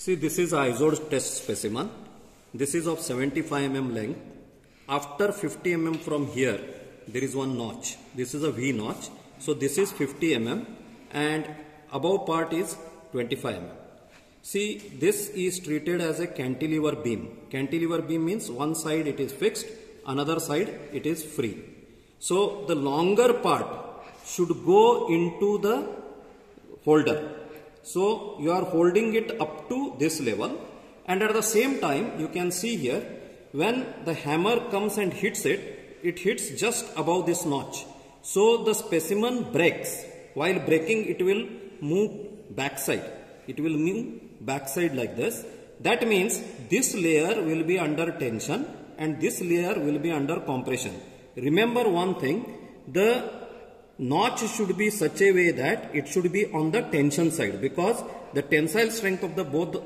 See, this is ISO's test specimen. This is of 75 mm length. After 50 mm from here, there is one notch. This is a V notch. So this is 50 mm and above part is 25 mm. See, this is treated as a cantilever beam. Cantilever beam means one side it is fixed, another side it is free. So the longer part should go into the holder. So you are holding it up to this level, and at the same time you can see here when the hammer comes and hits it, it hits just above this notch. So the specimen breaks. While breaking, it will move backside. It will move backside like this. That means this layer will be under tension and this layer will be under compression. Remember one thing, the notch should be such a way that it should be on the tension side, because the tensile strength of the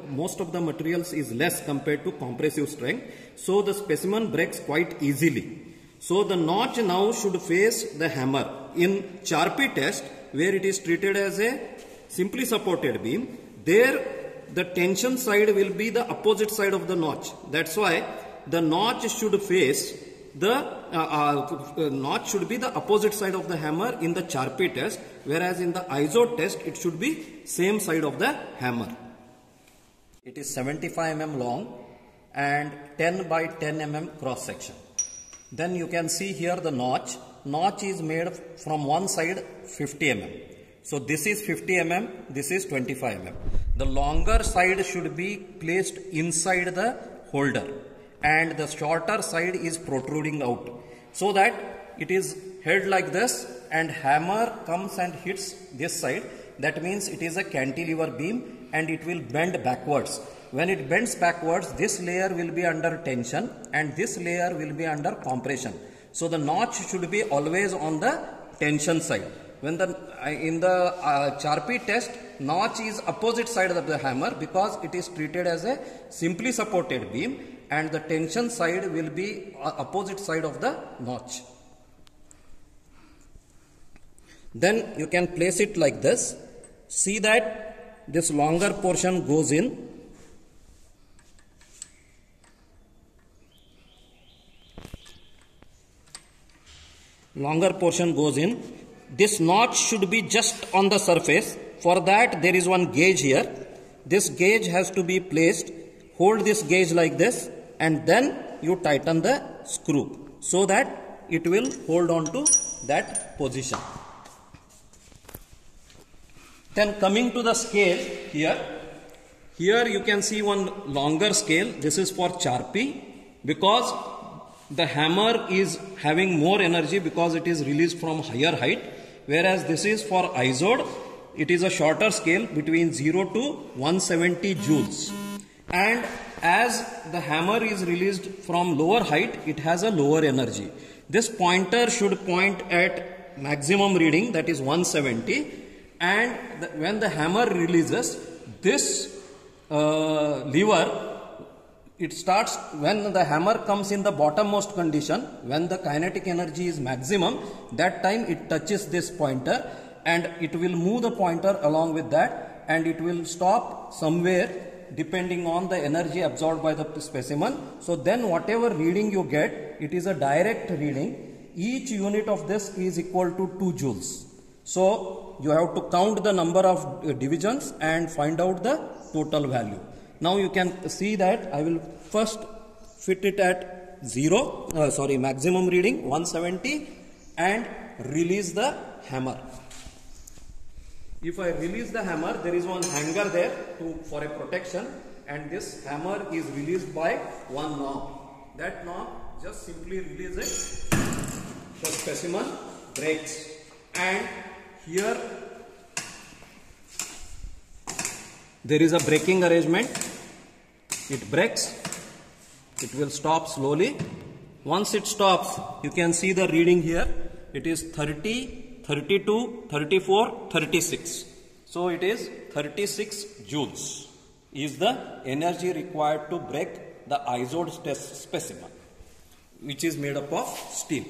most of the materials is less compared to compressive strength. So the specimen breaks quite easily. So the notch now should face the hammer. In Charpy test, where it is treated as a simply supported beam, there the tension side will be the opposite side of the notch. That's why the notch should face the notch should be the opposite side of the hammer in the Charpy test, whereas in the ISO test it should be same side of the hammer. It is 75 mm long and 10 by 10 mm cross section. Then you can see here the notch. Notch is made from one side 50 mm. So this is 50 mm, this is 25 mm. The longer side should be placed inside the holder and the shorter side is protruding out, so that it is held like this and hammer comes and hits this side. That means it is a cantilever beam and it will bend backwards. When it bends backwards, this layer will be under tension and this layer will be under compression. So the notch should be always on the tension side. When in the Charpy test, notch is opposite side of the hammer because it is treated as a simply supported beam, and the tension side will be opposite side of the notch. Then you can place it like this. See that this longer portion goes in. Longer portion goes in. This notch should be just on the surface. For that there is one gauge here. This gauge has to be placed. Hold this gauge like this and then you tighten the screw so that it will hold on to that position. Then coming to the scale here you can see one longer scale. This is for Charpy because the hammer is having more energy because it is released from higher height, whereas this is for ISO. It is a shorter scale between 0 to 170 joules. And as the hammer is released from lower height, it has a lower energy. This pointer should point at maximum reading, that is 170, and when the hammer releases, this lever, it starts when the hammer comes in the bottommost condition, when the kinetic energy is maximum, that time it touches this pointer and it will move the pointer along with that, and it will stop somewhere depending on the energy absorbed by the specimen. So then whatever reading you get, it is a direct reading. Each unit of this is equal to 2 joules. So you have to count the number of divisions and find out the total value. Now you can see that I will first fit it at maximum reading 170 and release the hammer. If I release the hammer, there is one hanger there for a protection, and this hammer is released by one knob. That knob just simply releases it, the specimen breaks, and here there is a braking arrangement. It breaks, it will stop slowly. Once it stops, you can see the reading here. It is 30, 32, 34, 36. So it is 36 joules is the energy required to break the ISO test specimen, which is made up of steel.